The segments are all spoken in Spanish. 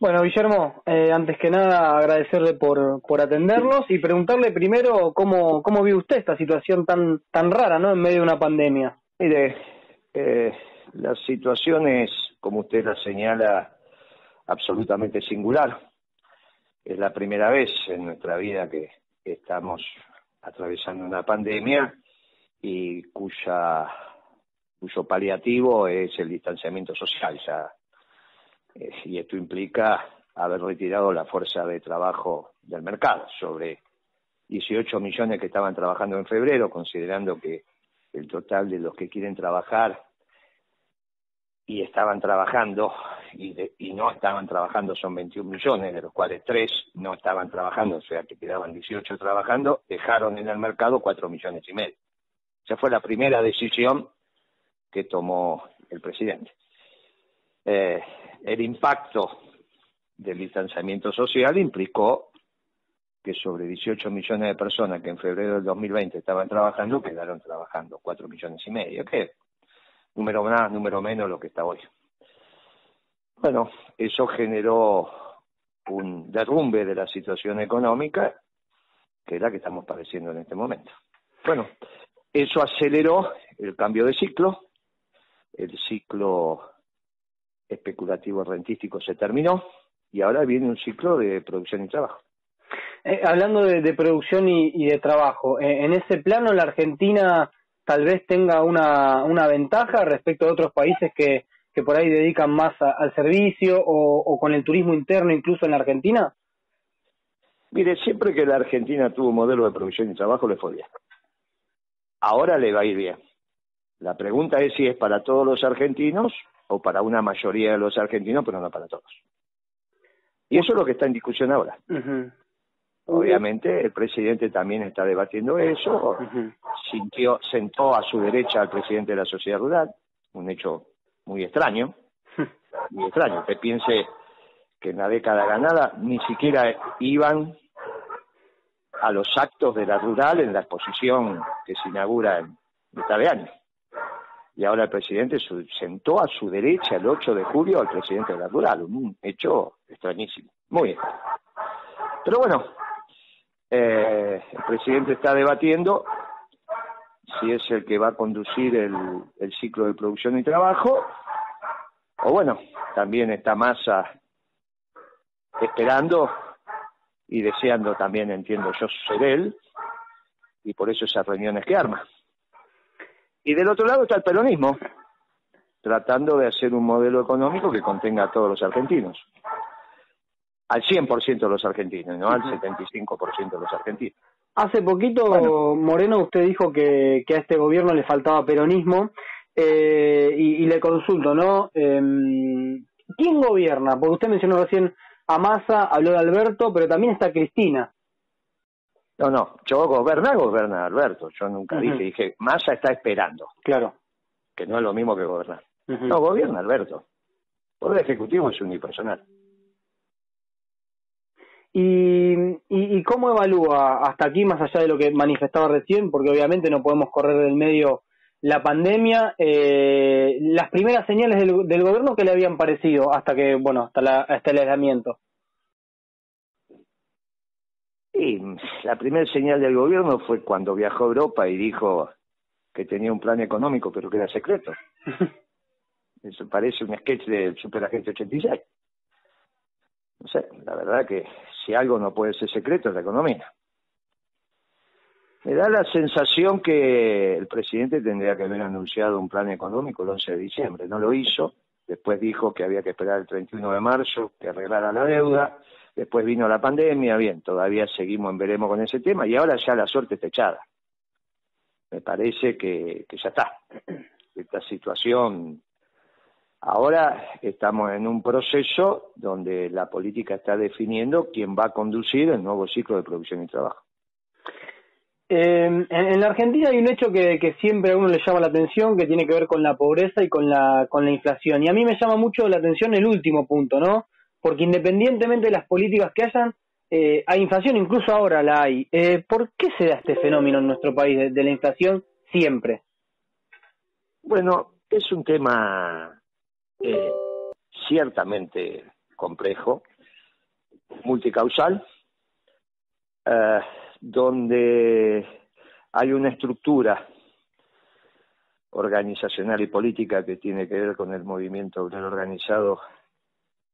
Bueno, Guillermo, antes que nada agradecerle por atendernos y preguntarle primero cómo vive usted esta situación tan rara, ¿no? En medio de una pandemia. Mire, la situación es, como usted la señala, absolutamente singular. Es la primera vez en nuestra vida que estamos atravesando una pandemia y cuyo paliativo es el distanciamiento social. Y esto implica haber retirado la fuerza de trabajo del mercado, sobre 18 millones que estaban trabajando en febrero, considerando que el total de los que quieren trabajar y estaban trabajando y no estaban trabajando son 21 millones, de los cuales 3 no estaban trabajando, o sea que quedaban 18 trabajando, dejaron en el mercado 4 millones y medio. Esa fue la primera decisión que tomó el presidente. El impacto del distanciamiento social implicó que sobre 18 millones de personas que en febrero del 2020 estaban trabajando, quedaron trabajando 4 millones y medio, que número más, número menos lo que está hoy. Bueno, eso generó un derrumbe de la situación económica, que es la que estamos padeciendo en este momento. Bueno, eso aceleró el cambio de ciclo, el ciclo especulativo rentístico se terminó, y ahora viene un ciclo de producción y trabajo. Hablando de producción y de trabajo, en ese plano la Argentina tal vez tenga una ventaja respecto a otros países que por ahí dedican más al servicio o con el turismo interno incluso en la Argentina. Mire, siempre que la Argentina tuvo un modelo de producción y trabajo le fue bien. Ahora le va a ir bien. La pregunta es si es para todos los argentinos o para una mayoría de los argentinos, pero no para todos. Y eso es lo que está en discusión ahora. Uh-huh. Obviamente el presidente también está debatiendo eso. Uh-huh. Sentó a su derecha al presidente de la sociedad rural, un hecho muy extraño, muy extraño. Usted piense que en la década ganada ni siquiera iban a los actos de la rural en la exposición que se inaugura en mitad de año. Y ahora el presidente sentó a su derecha el 8 de julio al presidente de la rural, un hecho extrañísimo, muy extraño. Pero bueno, el presidente está debatiendo si es el que va a conducir el ciclo de producción y trabajo, o bueno, también está Massa esperando y deseando también, entiendo yo, ser él, y por eso esas reuniones que arma. Y del otro lado está el peronismo, tratando de hacer un modelo económico que contenga a todos los argentinos. Al 100% de los argentinos, no al 75% de los argentinos. Hace poquito, bueno, Moreno, usted dijo que a este gobierno le faltaba peronismo, y le consulto, ¿no? ¿Quién gobierna? Porque usted mencionó recién a Massa, habló de Alberto, pero también está Cristina. No, yo gobierna Alberto, yo nunca dije, Massa está esperando. Claro. Que no es lo mismo que gobernar. No, gobierna Alberto. El poder ejecutivo es unipersonal. ¿Y cómo evalúa hasta aquí, más allá de lo que manifestaba recién, porque obviamente no podemos correr del medio la pandemia, las primeras señales del gobierno que le habían parecido hasta el aislamiento? Y la primera señal del gobierno fue cuando viajó a Europa y dijo que tenía un plan económico, pero que era secreto. Eso parece un sketch del Superagente 86. No sé, la verdad que si algo no puede ser secreto es la economía. Me da la sensación que el presidente tendría que haber anunciado un plan económico el 11 de diciembre. No lo hizo. Después dijo que había que esperar el 31 de marzo, que arreglara la deuda. Después vino la pandemia. Bien, todavía seguimos en veremos con ese tema. Y ahora ya la suerte está echada. Me parece que ya está. Esta situación... Ahora estamos en un proceso donde la política está definiendo quién va a conducir el nuevo ciclo de producción y trabajo. En la Argentina hay un hecho que siempre a uno le llama la atención, que tiene que ver con la pobreza y con la inflación. Y a mí me llama mucho la atención el último punto, ¿no? Porque independientemente de las políticas que hayan, hay inflación, incluso ahora la hay. ¿Por qué se da este fenómeno en nuestro país de la inflación siempre? Bueno, es un tema ciertamente complejo. multicausal, donde hay una estructura organizacional y política que tiene que ver con el movimiento obrero organizado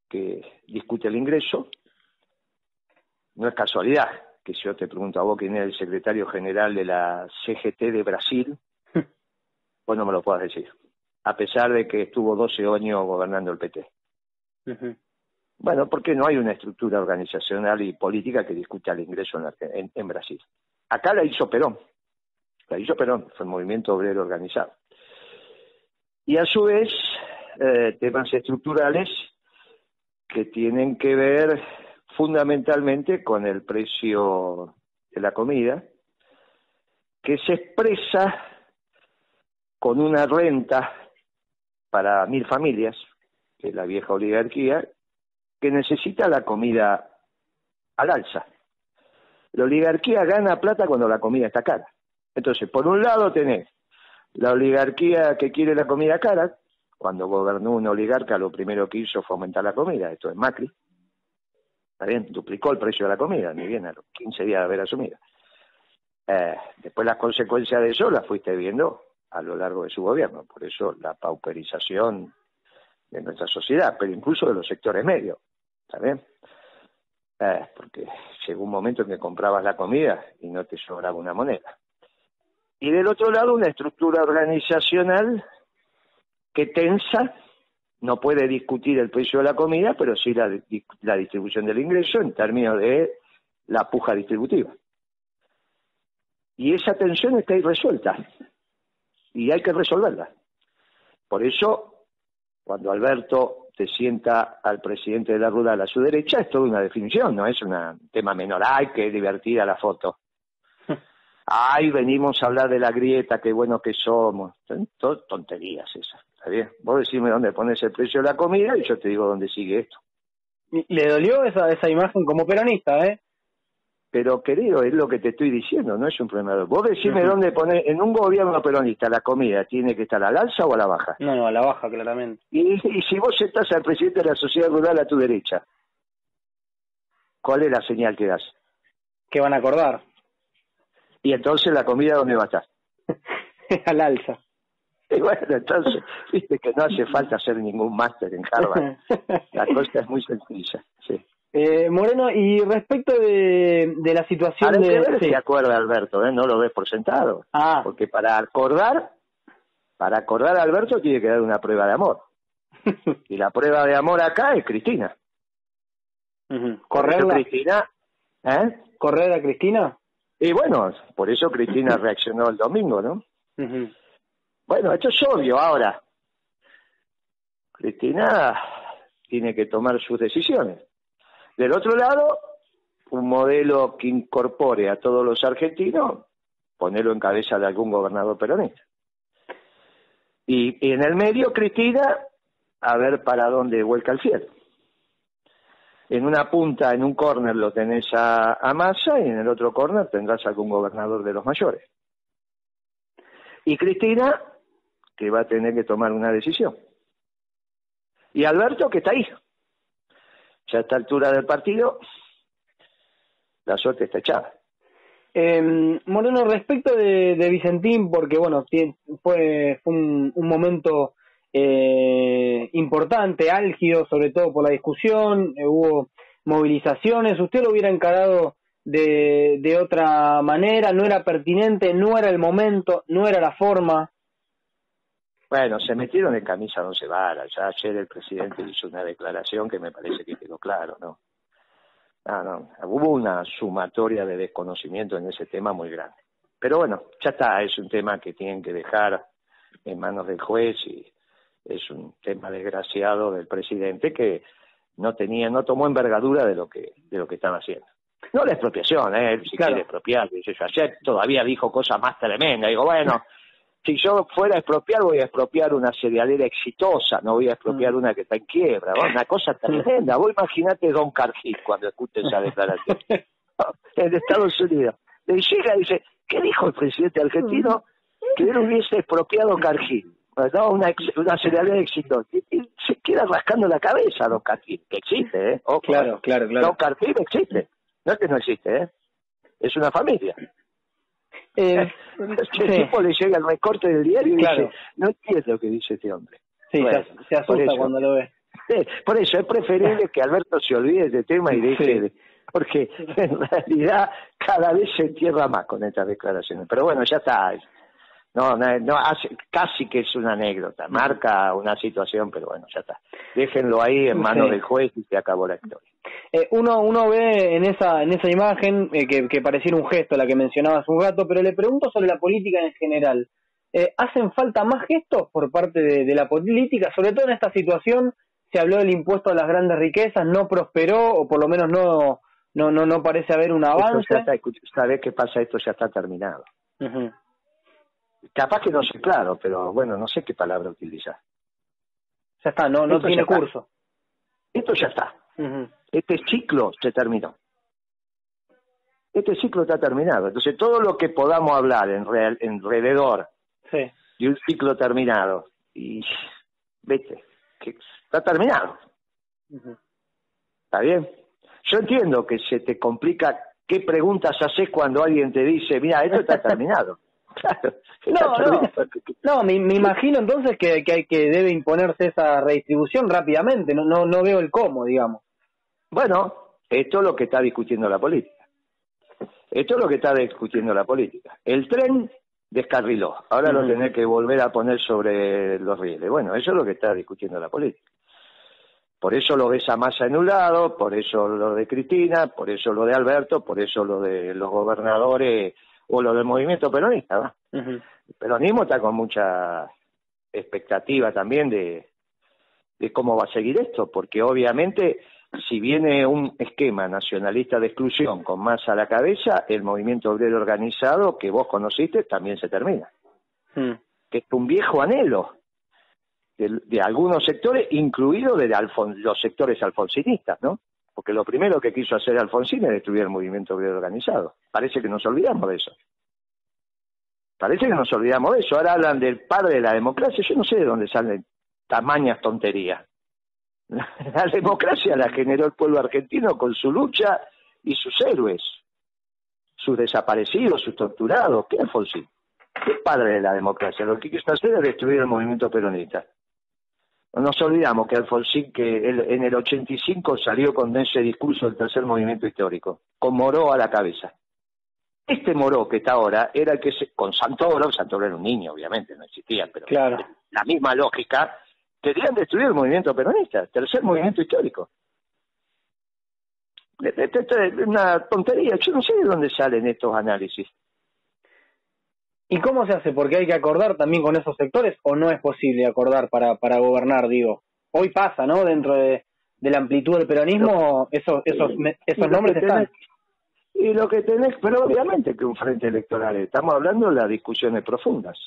que discute el ingreso. No es casualidad que si yo te pregunto a vos quién es el secretario general de la CGT de Brasil, vos no me lo puedas decir, a pesar de que estuvo 12 años gobernando el PT. Bueno, porque no hay una estructura organizacional y política que discuta el ingreso en Brasil. Acá la hizo Perón. La hizo Perón, fue el movimiento obrero organizado. Y a su vez, temas estructurales que tienen que ver fundamentalmente con el precio de la comida, que se expresa con una renta para 1000 familias, que es la vieja oligarquía, que necesita la comida al alza. La oligarquía gana plata cuando la comida está cara. Entonces, por un lado tenés la oligarquía que quiere la comida cara. Cuando gobernó un oligarca, lo primero que hizo fue aumentar la comida. Esto es Macri. Está bien, duplicó el precio de la comida, ni bien a los 15 días de haber asumido. Después las consecuencias de eso las fuiste viendo a lo largo de su gobierno. Por eso la pauperización de nuestra sociedad, pero incluso de los sectores medios. ¿Está bien? Porque llegó un momento en que comprabas la comida y no te sobraba una moneda. Y del otro lado, una estructura organizacional que tensa, no puede discutir el precio de la comida, pero sí la distribución del ingreso en términos de la puja distributiva. Y esa tensión está irresuelta, y hay que resolverla. Por eso, cuando Alberto te sienta al presidente de la Rural a su derecha, es toda una definición, no es un tema menor. ¡Ay, qué divertida la foto! ¡Ay, venimos a hablar de la grieta, qué bueno que somos! Son tonterías esas, ¿está bien? Vos decime dónde pones el precio de la comida y yo te digo dónde sigue esto. Le dolió esa imagen como peronista, ¿eh? Pero, querido, es lo que te estoy diciendo, no es un problema. Vos decime dónde pones, en un gobierno peronista, la comida tiene que estar al alza o a la baja. No, a la baja, claramente. Y si vos estás al presidente de la sociedad rural a tu derecha, ¿cuál es la señal que das? Que van a acordar. Y entonces la comida, ¿dónde va a estar? Al alza. Y bueno, entonces, viste que no hace falta hacer ningún máster en Harvard. La cosa es muy sencilla, sí. Moreno, y respecto de la situación ahora hay que de... ver si acuerda Alberto, no lo ves por sentado. Porque para acordar a Alberto tiene que dar una prueba de amor. Y la prueba de amor acá es Cristina. ¿Correrla? Cristina, ¿Correr a Cristina? Y bueno, por eso Cristina reaccionó el domingo, ¿no? Bueno, esto es obvio ahora. Cristina tiene que tomar sus decisiones. Del otro lado, un modelo que incorpore a todos los argentinos, ponerlo en cabeza de algún gobernador peronista. Y en el medio, Cristina, a ver para dónde vuelca el fiel. En una punta, en un córner, lo tenés a Massa, y en el otro córner tendrás algún gobernador de los mayores. Y Cristina, que va a tener que tomar una decisión. Y Alberto, que está ahí. Ya a esta altura del partido, la suerte está echada. Moreno, respecto de Vicentín, porque bueno, fue un momento importante, álgido, sobre todo por la discusión, hubo movilizaciones, ¿usted lo hubiera encarado de otra manera? ¿No era pertinente? ¿No era el momento? ¿No era la forma? Bueno, se metieron en camisa 11 varas. Ya ayer el presidente hizo una declaración que me parece que quedó claro, ¿no? No, hubo una sumatoria de desconocimiento en ese tema muy grande. Pero bueno, ya está, es un tema que tienen que dejar en manos del juez y es un tema desgraciado del presidente que no tomó envergadura de lo que estaba haciendo. No la expropiación, él si quiere expropiar, dice yo. Ayer todavía dijo cosas más tremendas. Digo, bueno, si yo fuera a expropiar, voy a expropiar una cerealera exitosa, no voy a expropiar una que está en quiebra, ¿no? Una cosa tremenda. Vos imaginate Don Cargill cuando escuche esa declaración. En Estados Unidos. Le llega y dice, ¿qué dijo el presidente argentino? Que él hubiese expropiado Cargill. No, una serialidad de éxito. Y se queda rascando la cabeza Don Cartil, que existe, ¿eh? Ojo, Claro. Don Cartil existe. No es que no existe, ¿eh? Es una familia. El tipo le llega el recorte del diario y dice, no entiendo lo que dice este hombre. Sí, bueno, se asusta cuando lo ve. Por eso es preferible que Alberto se olvide de este tema y deje de... Porque en realidad cada vez se entierra más con estas declaraciones. Pero bueno, ya está. No, casi que es una anécdota. Marca una situación, pero bueno, ya está. Déjenlo ahí en manos del juez y se acabó la historia. Uno ve en esa imagen que pareciera un gesto, la que mencionaba hace un rato, pero le pregunto sobre la política en general. ¿Hacen falta más gestos por parte de la política? Sobre todo en esta situación, se habló del impuesto a las grandes riquezas, no prosperó, o por lo menos no parece haber un avance. ¿Sabés qué pasa? Esto ya está terminado. Capaz que no sé claro, pero bueno, no sé qué palabra utilizar. Ya está, no tiene curso. Esto ya está. Este ciclo se terminó. Este ciclo está terminado. Entonces todo lo que podamos hablar alrededor de un ciclo terminado, y vete, que está terminado. ¿Está bien? Yo entiendo que se te complica qué preguntas haces cuando alguien te dice, mira, esto está terminado. Claro. No, me imagino entonces que debe imponerse esa redistribución rápidamente. No veo el cómo, digamos. Bueno, esto es lo que está discutiendo la política. El tren descarriló. Ahora lo tenés que volver a poner sobre los rieles. Bueno, eso es lo que está discutiendo la política. Por eso lo ves a Massa en un lado, por eso lo de Cristina, por eso lo de Alberto, por eso lo de los gobernadores o lo del movimiento peronista, ¿va? El peronismo está con mucha expectativa también de cómo va a seguir esto, porque obviamente si viene un esquema nacionalista de exclusión con Massa a la cabeza, el movimiento obrero organizado que vos conociste también se termina. Que es un viejo anhelo de algunos sectores, incluido de los sectores alfonsinistas, ¿no? Porque lo primero que quiso hacer Alfonsín es destruir el movimiento obrero organizado. Parece que nos olvidamos de eso. Ahora hablan del padre de la democracia. Yo no sé de dónde salen tamañas tonterías. La democracia la generó el pueblo argentino con su lucha y sus héroes, sus desaparecidos, sus torturados. ¿Qué Alfonsín? ¿Qué padre de la democracia? Lo que quiso hacer es destruir el movimiento peronista. No nos olvidamos que Alfonsín, que en el 85 salió con ese discurso del tercer movimiento histórico, con Moró a la cabeza. Este Moró que está ahora era el que con Santoro era un niño, obviamente, no existía, pero la misma lógica, querían destruir el movimiento peronista, tercer movimiento histórico. Es una tontería, yo no sé de dónde salen estos análisis. ¿Y cómo se hace? Porque hay que acordar también con esos sectores, o no es posible acordar para gobernar, digo. Hoy pasa, ¿no? Dentro de la amplitud del peronismo, esos nombres están. Y lo que tenés, pero obviamente que un frente electoral, estamos hablando de las discusiones profundas.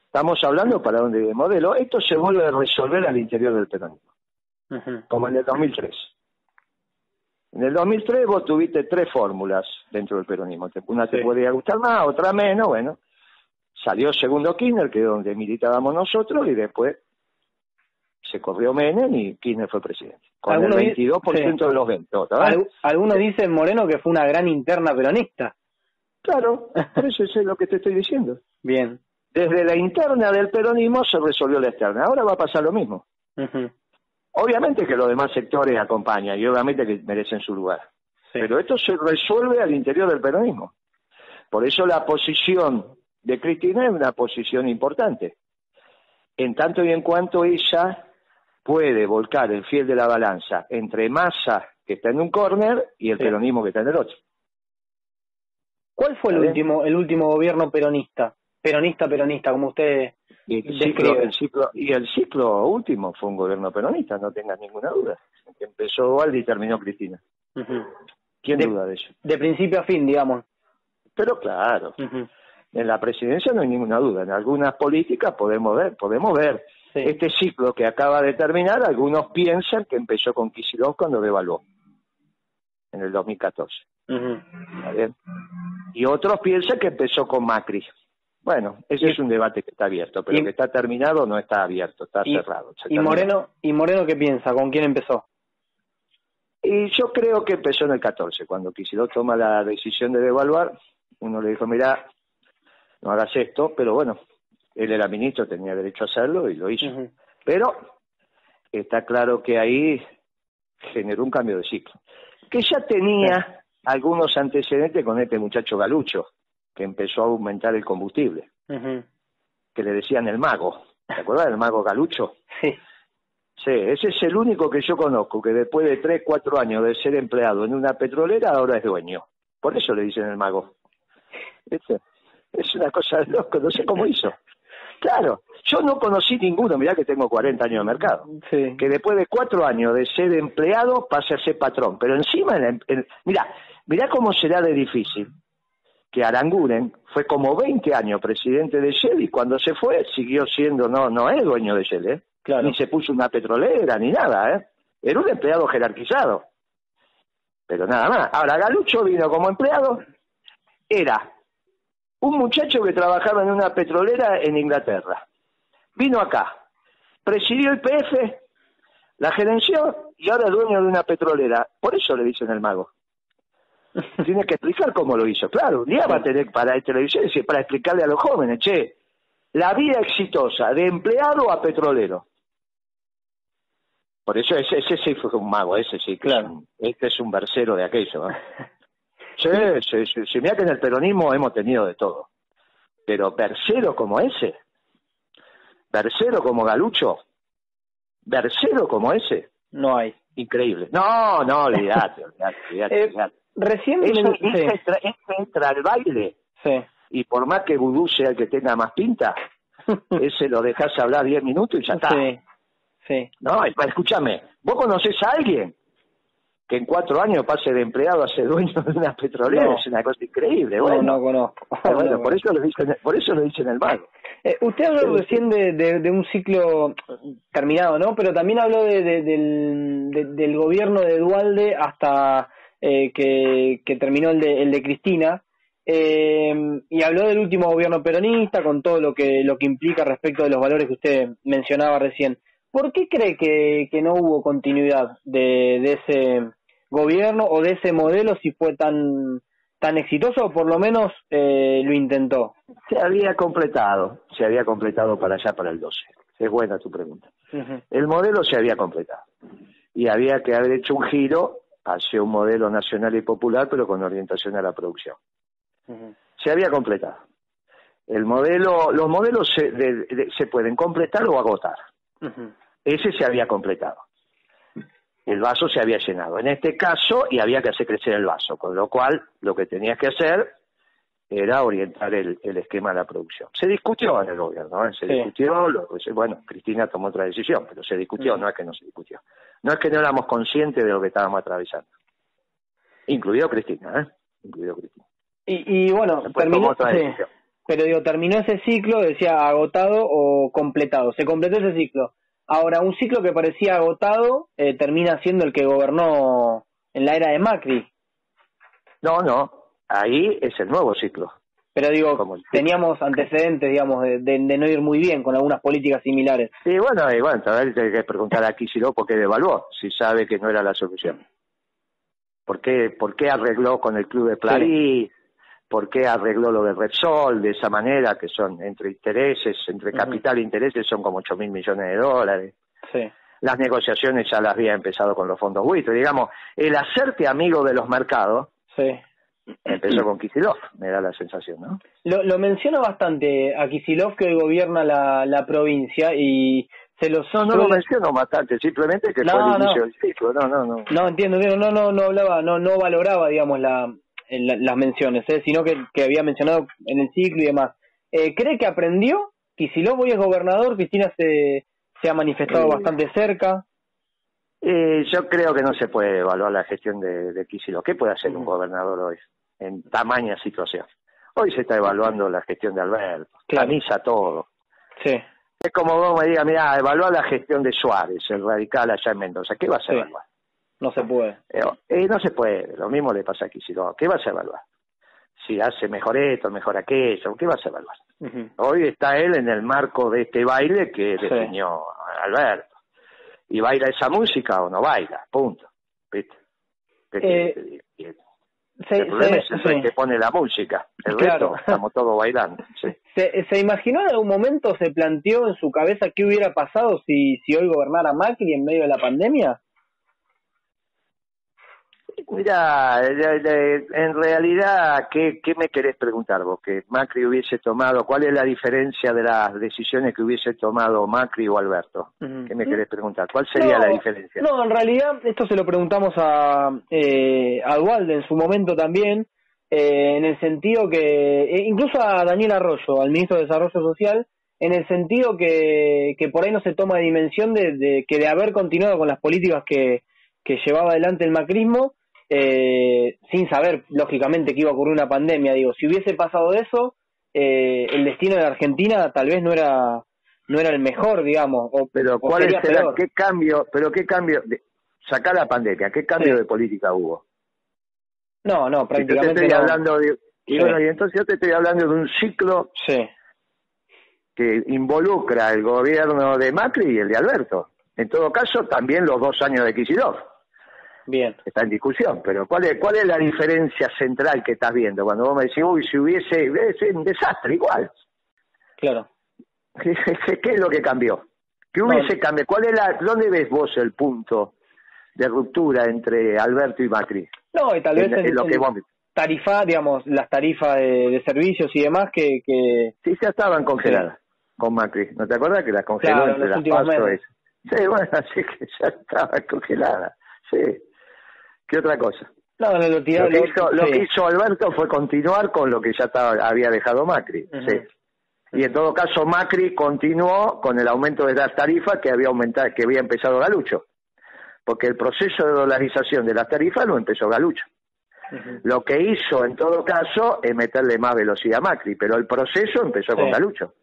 Estamos hablando para dónde de modelo. Esto se vuelve a resolver al interior del peronismo, como en el 2003. En el 2003 vos tuviste 3 fórmulas dentro del peronismo. Una te podía gustar más, otra menos, bueno. Salió segundo Kirchner, que es donde militábamos nosotros, y después se corrió Menem y Kirchner fue presidente. Con el 22% de los votos. Algunos dicen, Moreno, que fue una gran interna peronista. Claro, por eso es lo que te estoy diciendo. Bien. Desde la interna del peronismo se resolvió la externa. Ahora va a pasar lo mismo. Obviamente que los demás sectores acompañan y obviamente que merecen su lugar. Pero esto se resuelve al interior del peronismo. Por eso la posición de Cristina es una posición importante. En tanto y en cuanto ella puede volcar el fiel de la balanza entre Massa, que está en un córner, y el peronismo que está en el otro. ¿Cuál fue el último gobierno peronista? Peronista, como usted describe. El ciclo último fue un gobierno peronista, no tengas ninguna duda. Empezó Waldi y terminó Cristina. ¿Quién duda de eso? De principio a fin, digamos. Pero claro, en la presidencia no hay ninguna duda. En algunas políticas podemos ver. Este ciclo que acaba de terminar, algunos piensan que empezó con Kicillof cuando devaluó, en el 2014. ¿Está bien? Y otros piensan que empezó con Macri. Bueno, ese es un debate que está abierto, pero que está terminado no está abierto, está cerrado. ¿Y Moreno qué piensa? ¿Con quién empezó? Y yo creo que empezó en el 14, cuando Kicillof toma la decisión de devaluar. Uno le dijo, mirá, no hagas esto, pero bueno, él era ministro, tenía derecho a hacerlo y lo hizo. Pero está claro que ahí generó un cambio de ciclo, que ya tenía algunos antecedentes con este muchacho Galucho, que empezó a aumentar el combustible, que le decían el mago. ¿Te acuerdas del mago Galucho? Sí. Sí, ese es el único que yo conozco, que después de 3, 4 años de ser empleado en una petrolera, ahora es dueño. Por eso le dicen el mago. Es una cosa de loco, no sé cómo hizo. Claro, yo no conocí ninguno, mirá que tengo 40 años de mercado, que después de 4 años de ser empleado pase a ser patrón. Pero encima, mirá cómo será de difícil que Aranguren fue como 20 años presidente de Shell y cuando se fue siguió siendo, no es dueño de Shell, claro. Ni se puso una petrolera ni nada, era un empleado jerarquizado, pero nada más. Ahora Galucho vino como empleado, era un muchacho que trabajaba en una petrolera en Inglaterra, vino acá, presidió el PF, la gerenció y ahora es dueño de una petrolera. Por eso le dicen el mago. Tiene que explicar cómo lo hizo. Claro, un día va a tener para televisión para explicarle a los jóvenes, la vida exitosa de empleado a petrolero. Por eso ese sí fue un mago, ese sí, claro. Este es un versero de aquello, ¿no? Sí, mira que en el peronismo hemos tenido de todo. Pero versero como ese, versero como Galucho, versero como ese, no hay. Increíble. No, olvídate. Recién entra al baile y por más que Vudú sea el que tenga más pinta, ese lo dejas hablar 10 minutos y ya está. Sí. No, escúchame, ¿vos conocés a alguien que en 4 años pase de empleado a ser dueño de una petrolera? No. Es una cosa increíble. Bueno, no conozco. Bueno, por eso lo dicen el mago. Usted habló recién de un ciclo terminado, ¿no? Pero también habló del gobierno de Duhalde hasta que terminó el de Cristina, y habló del último gobierno peronista con todo lo que implica respecto de los valores que usted mencionaba recién. ¿Por qué cree que no hubo continuidad de ese gobierno o de ese modelo si fue tan exitoso, o por lo menos lo intentó? Se había completado para allá, para el 12. Es buena tu pregunta. El modelo se había completado y había que haber hecho un giro hacia un modelo nacional y popular, pero con orientación a la producción. Se había completado. Los modelos se pueden completar o agotar. Ese se había completado. El vaso se había llenado. En este caso, y había que hacer crecer el vaso, con lo cual lo que tenías que hacer era orientar el esquema a la producción. Se discutió en el gobierno, discutió, bueno, Cristina tomó otra decisión, pero se discutió, no es que no se discutió. No es que no éramos conscientes de lo que estábamos atravesando. Incluido Cristina, Y bueno, terminó, pero terminó ese ciclo, decía agotado o completado. Se completó ese ciclo. Ahora, un ciclo que parecía agotado termina siendo el que gobernó en la era de Macri. No, ahí es el nuevo ciclo. Pero digo, teníamos antecedentes, digamos, de no ir muy bien con algunas políticas similares. Sí, bueno, todavía hay que preguntar a Kicillof por qué devaluó, si sabe que no era la solución. ¿Por qué arregló con el Club de París? ¿Por qué arregló lo de Repsol de esa manera, que son entre capital e intereses son como 8.000 millones de dólares? Sí. Las negociaciones ya las había empezado con los fondos buitres. Digamos, el hacerte amigo de los mercados empezó con Kicillof, me da la sensación, ¿no? Lo menciona bastante a Kicillof, que hoy gobierna la provincia, y se los... No lo menciono bastante, simplemente que fue el inicio del ciclo. No, entiendo, no hablaba, no valoraba, digamos, las menciones, sino que había mencionado en el ciclo y demás. ¿Cree que aprendió? Kicillof hoy es gobernador, Cristina se ha manifestado bastante cerca. Yo creo que no se puede evaluar la gestión de Kicillof. ¿Qué puede hacer un gobernador hoy en tamaña situación? Hoy se está evaluando la gestión de Alberto, camisa todo. Sí. Es como vos me digas, mirá, evaluar la gestión de Suárez, el radical allá en Mendoza. ¿Qué vas a evaluar? No se puede. No se puede. Lo mismo le pasa a Kicillof. ¿Qué vas a evaluar? Si hace mejor esto, mejor aquello. ¿Qué vas a evaluar? Hoy está él en el marco de este baile que definió Alberto. ¿Y baila esa música o no baila? Punto. ¿Viste? El problema es el que pone la música. El resto estamos todos bailando. Sí. ¿Se imaginó en algún momento, se planteó en su cabeza qué hubiera pasado si hoy gobernara Macri en medio de la pandemia? Mira, en realidad, ¿qué me querés preguntar vos? ¿Que Macri hubiese tomado? ¿Cuál es la diferencia de las decisiones que hubiese tomado Macri o Alberto? ¿Qué me querés preguntar? ¿Cuál sería la diferencia? No, en realidad, esto se lo preguntamos a Duhalde en su momento también, en el sentido que, incluso a Daniel Arroyo, al ministro de Desarrollo Social, en el sentido que por ahí no se toma dimensión de haber continuado con las políticas que llevaba adelante el macrismo, sin saber, lógicamente, que iba a ocurrir una pandemia. Digo, si hubiese pasado eso, el destino de la Argentina tal vez no era el mejor, digamos. Pero ¿cuál es qué cambio? Sacar la pandemia, ¿qué cambio de política hubo? No, prácticamente yo te estoy hablando de, y entonces yo te estoy hablando de un ciclo que involucra el gobierno de Macri y el de Alberto. En todo caso, también los 2 años de Kicillof. Bien. Está en discusión, pero ¿cuál es la diferencia central que estás viendo? Cuando vos me decís, si hubiese, es un desastre, igual. Claro. ¿Qué es lo que cambió? ¿Qué hubiese cambiado? ¿Dónde ves vos el punto de ruptura entre Alberto y Macri? No, y tal vez en lo que tarifa, digamos, las tarifas de servicios y demás que... Sí, ya estaban congeladas con Macri. ¿No te acuerdas que las congeló entre las pasos? Sí, bueno, así que ya estaba congelada. Sí. ¿Qué otra cosa? No, lo que hizo Alberto fue continuar con lo que ya había dejado Macri. Sí. Y en todo caso Macri continuó con el aumento de las tarifas que había empezado Galucho. Porque el proceso de dolarización de las tarifas lo empezó Galucho. Lo que hizo en todo caso es meterle más velocidad a Macri, pero el proceso empezó con Galucho.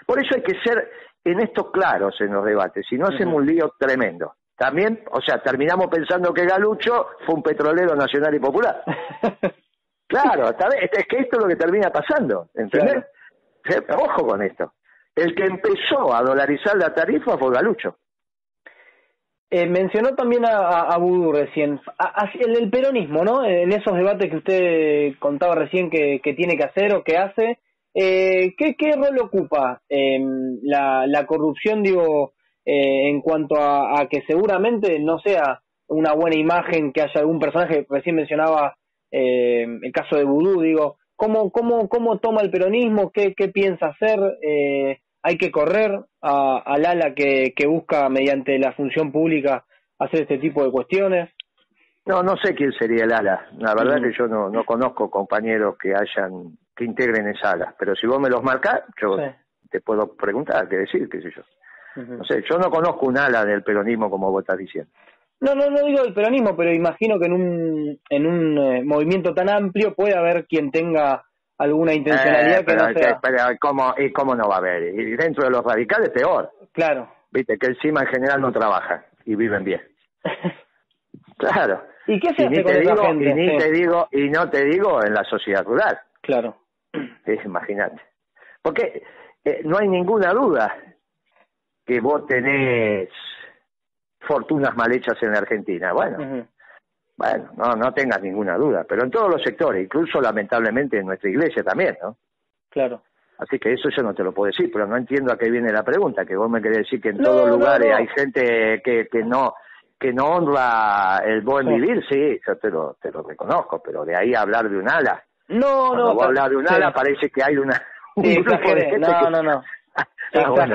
Por eso hay que ser en esto claros en los debates, si no hacemos un lío tremendo. También, o sea, terminamos pensando que Galucho fue un petrolero nacional y popular. Claro, es que esto es lo que termina pasando, ¿entendés? Claro. Ojo con esto. El que empezó a dolarizar la tarifa fue Galucho. Mencionó también a Vudú recién, el peronismo, ¿no? En esos debates que usted contaba recién que tiene que hacer o que hace, ¿qué rol ocupa la corrupción, digo, en cuanto a que seguramente no sea una buena imagen que haya algún personaje? Recién mencionaba el caso de Vudú, digo, ¿cómo toma el peronismo? ¿Qué piensa hacer? ¿Hay que correr al ala que busca mediante la función pública hacer este tipo de cuestiones? No sé quién sería el ala. La verdad que yo no conozco compañeros que integren esa ala. Pero si vos me los marcás, yo te puedo preguntar, qué decir, qué sé yo. No sé, yo no conozco un ala del peronismo como vos estás diciendo. No digo del peronismo, pero imagino que en un movimiento tan amplio puede haber quien tenga alguna intencionalidad que no sea... Pero ¿cómo no va a haber? Y dentro de los radicales peor. Claro. Viste, que encima en general no trabajan y viven bien. Claro. ¿Y qué se hace con esa gente? Y no te digo en la sociedad rural. Claro. Imagínate. Porque no hay ninguna duda que vos tenés fortunas mal hechas en la Argentina. Bueno, no tengas ninguna duda, pero en todos los sectores, incluso lamentablemente en nuestra iglesia también, ¿no? Claro. Así que eso yo no te lo puedo decir, pero no entiendo a qué viene la pregunta, que vos me querés decir que en todos lugares hay gente que no honra el buen vivir. Sí, yo te lo reconozco, pero de ahí a hablar de un ala. Cuando vos hablar de un ala parece que hay un grupo de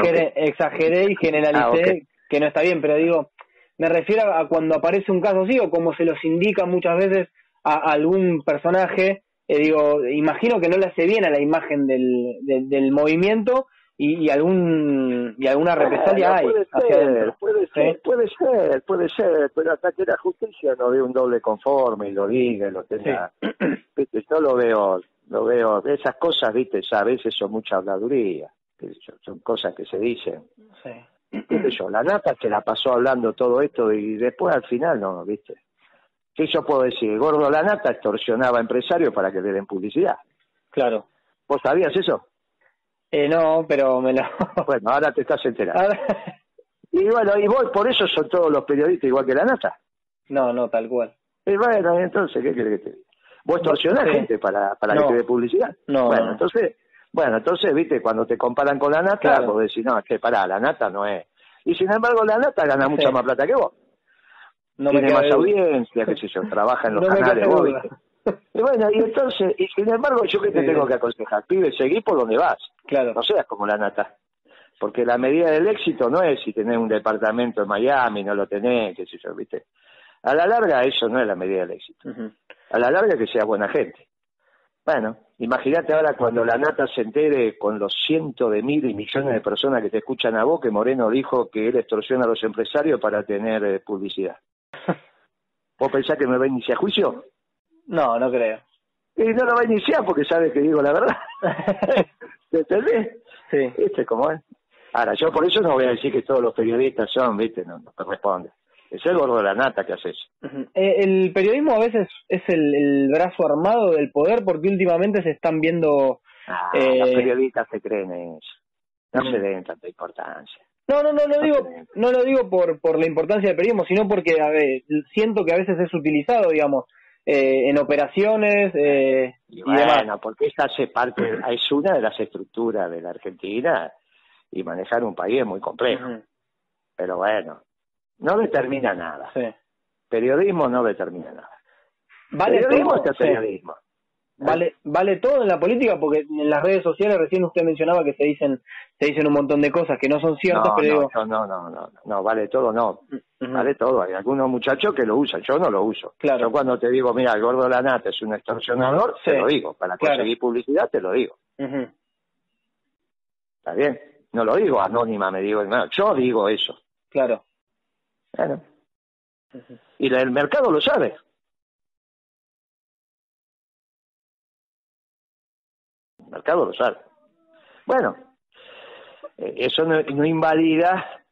gente exageré y generalicé, que no está bien, pero digo, me refiero a cuando aparece un caso así, o como se los indica muchas veces a algún personaje, digo, imagino que no le hace bien a la imagen del movimiento y alguna represalia hay. Puede ser, pero hasta que la justicia no ve un doble conforme y lo diga y lo tenga. Viste, yo lo veo, esas cosas, viste, a veces son mucha habladuría, son cosas que se dicen. Viste yo, la Nata se la pasó hablando todo esto y después al final no, viste. ¿Qué yo puedo decir? El gordo La Nata extorsionaba a empresarios para que le den publicidad. Claro. ¿Vos sabías eso? No, pero me lo... Bueno, ahora te estás enterando. Ahora... Y bueno, y vos, por eso son todos los periodistas igual que la nata. No, tal cual. Y bueno, entonces, ¿qué querés que te diga? Vos extorsionás Sí. gente para No. que te dé publicidad. No, Bueno, no. entonces, viste, cuando te comparan con la nata, Claro. vos decís, no, es que pará, la nata no es. Y sin embargo, la nata gana Sí. mucha más plata que vos. No Tiene me queda más de duda. audiencia, qué sé yo, trabaja en los No me canales, queda vos, duda. viste. Y bueno, y entonces, y sin embargo, yo que te Sí. tengo que aconsejar, pibe, seguí por donde vas. Claro. No seas como la nata. Porque la medida del éxito no es si tenés un departamento en Miami, no lo tenés, qué sé yo, viste. A la larga, eso no es la medida del éxito. Uh-huh. A la larga, que sea buena gente. Bueno, imagínate ahora cuando la nata se entere con los cientos de miles y millones de personas que te escuchan a vos, que Moreno dijo que él extorsiona a los empresarios para tener publicidad. ¿Vos pensás que me va a iniciar juicio? No creo. Y no lo va a iniciar porque sabe que digo la verdad. ¿Me entendés? Sí. ¿Viste cómo es? Ahora, yo por eso no voy a decir que todos los periodistas son, ¿viste? No corresponde. Es el gordo de la nata que hace eso. Uh-huh. El periodismo a veces es el brazo armado del poder porque últimamente se están viendo... Los periodistas se creen eso. No Uh-huh. se den tanta importancia. No lo digo por la importancia del periodismo, sino porque, a ver, siento que a veces es utilizado, digamos, en operaciones Y y bueno, demás. porque esa hace parte, es una de las estructuras de la Argentina y manejar un país es muy complejo. Uh-huh. Pero bueno, no determina nada. Sí. Periodismo no determina nada. ¿Vale Periodismo todo? es periodismo. Vale todo en la política, porque en las redes sociales recién usted mencionaba que se dicen un montón de cosas que no son ciertas, pero digo... No, vale todo, no. Uh-huh. Vale todo. Hay algunos muchachos que lo usan, yo no lo uso. Claro. Yo cuando te digo, mira, el gordo de la nata es un extorsionador, Sí. te lo digo. Para conseguir publicidad te lo digo. Uh-huh. ¿Está bien? No lo digo anónima, me digo, no, yo digo eso. Claro. Bueno. Uh-huh. Y el mercado lo sabe. El mercado lo sabe. Bueno, eso no invalida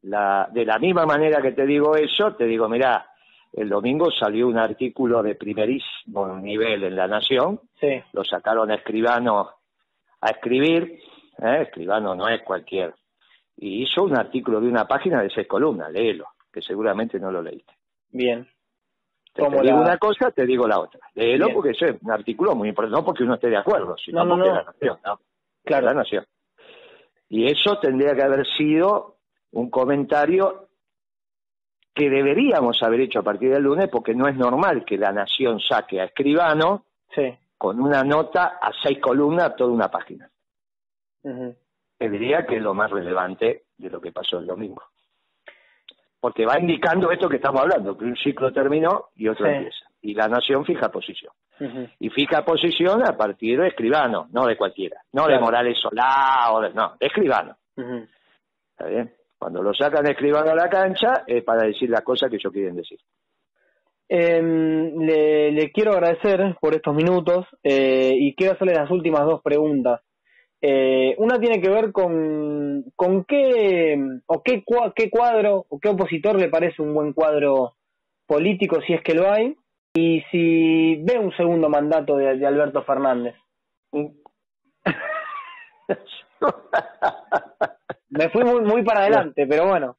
de la misma manera que te digo eso, te digo, mirá, el domingo salió un artículo de primerísimo nivel en La Nación, sí. Lo sacaron a Escribano a escribir, Escribano no es cualquier, y hizo un artículo de una página de 6 columnas, léelo, que seguramente no lo leíste. Bien. Te digo una cosa, te digo la otra. Léelo. Bien. Porque es un artículo muy importante, no porque uno esté de acuerdo, sino porque es La Nación, ¿no? Claro. La Nación. Y eso tendría que haber sido un comentario que deberíamos haber hecho a partir del lunes, porque no es normal que La Nación saque a Escribano con una nota a 6 columnas, toda una página. Uh-huh. Te diría que es lo más relevante de lo que pasó el domingo. Porque va indicando esto que estamos hablando, que un ciclo terminó y otro empieza. Y La Nación fija posición. Uh-huh. Y fija posición a partir de Escribano, no de cualquiera. No de Morales Solá, no, de Escribano. Uh-huh. ¿Está bien? Cuando lo sacan de Escribano a la cancha es para decir las cosas que ellos quieren decir. Le quiero agradecer por estos minutos y quiero hacerle las últimas 2 preguntas. Una tiene que ver con qué cuadro o qué opositor le parece un buen cuadro político, si es que lo hay, y si ve un segundo mandato de Alberto Fernández. Me fui muy para adelante, pero bueno.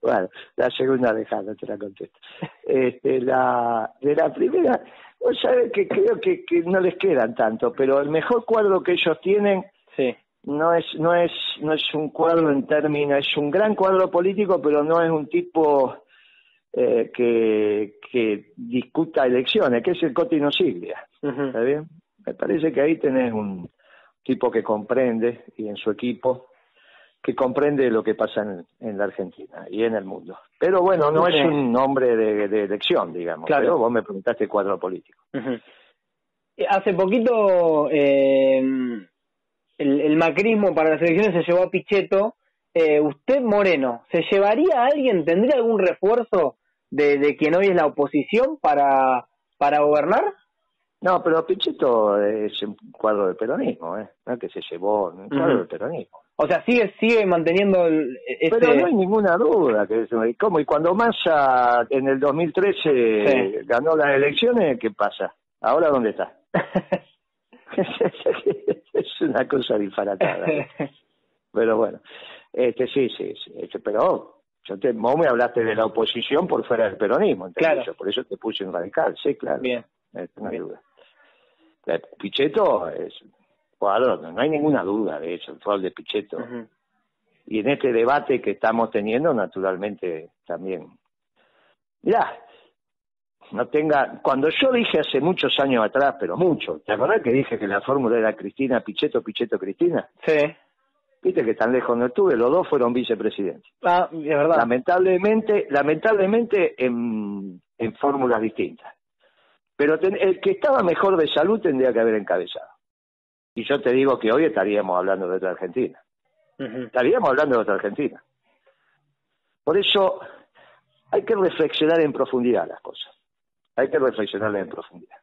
Bueno, la segunda dejada, te la contesto. De la primera, vos sabés que creo que no les quedan tanto, pero el mejor cuadro que ellos tienen no es un cuadro en términos, es un gran cuadro político, pero no es un tipo que discuta elecciones, que es el Cotino Siglia. Uh-huh. ¿Está bien? Me parece que ahí tenés un tipo que comprende, y en su equipo, que comprende lo que pasa en la Argentina y en el mundo. Pero bueno, no es un hombre de elección, digamos. Claro. Pero vos me preguntaste cuadro político. Uh-huh. Hace poquito el macrismo para las elecciones se llevó a Pichetto. ¿Usted, Moreno, se llevaría a alguien, tendría algún refuerzo de quien hoy es la oposición para gobernar? No, pero Pichetto es un cuadro del peronismo, no es que se llevó, un cuadro del peronismo. O sea, sigue manteniendo Pero no hay ninguna duda que ¿cómo? Y cuando Massa en el 2013 ganó las elecciones, ¿qué pasa? ¿Ahora dónde está? Es una cosa disparatada. Pero bueno, sí, pero vos me hablaste de la oposición por fuera del peronismo, ¿entendés? Claro. Por eso te puse en radical, sí, claro. Bien. No hay duda. Pichetto es jugador, no hay ninguna duda de eso, el rol de Pichetto. Uh-huh. Y en este debate que estamos teniendo, naturalmente, también. Mirá, cuando yo dije hace muchos años atrás, pero mucho, ¿te acordás que dije que la fórmula era Cristina, Pichetto, Pichetto, Cristina? Sí. Viste que tan lejos no estuve, los dos fueron vicepresidentes. Ah, es verdad. Lamentablemente en fórmulas distintas. Pero el que estaba mejor de salud tendría que haber encabezado. Y yo te digo que hoy estaríamos hablando de otra Argentina. Uh-huh. Estaríamos hablando de otra Argentina. Por eso hay que reflexionar en profundidad las cosas. Hay que reflexionarlas en profundidad.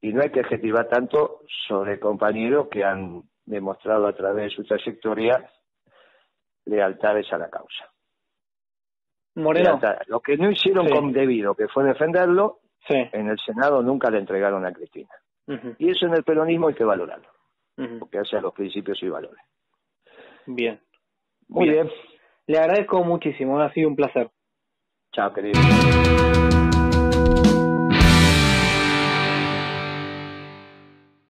Y no hay que adjetivar tanto sobre compañeros que han demostrado a través de su trayectoria lealtades a la causa. Moreno. Lo que no hicieron con debido, que fue defenderlo, en el Senado nunca le entregaron a Cristina. Uh-huh. Y eso en el peronismo hay que valorarlo, uh-huh, porque hace a los principios y valores. Bien. Muy bien. Le agradezco muchísimo, ha sido un placer. Chao, querido.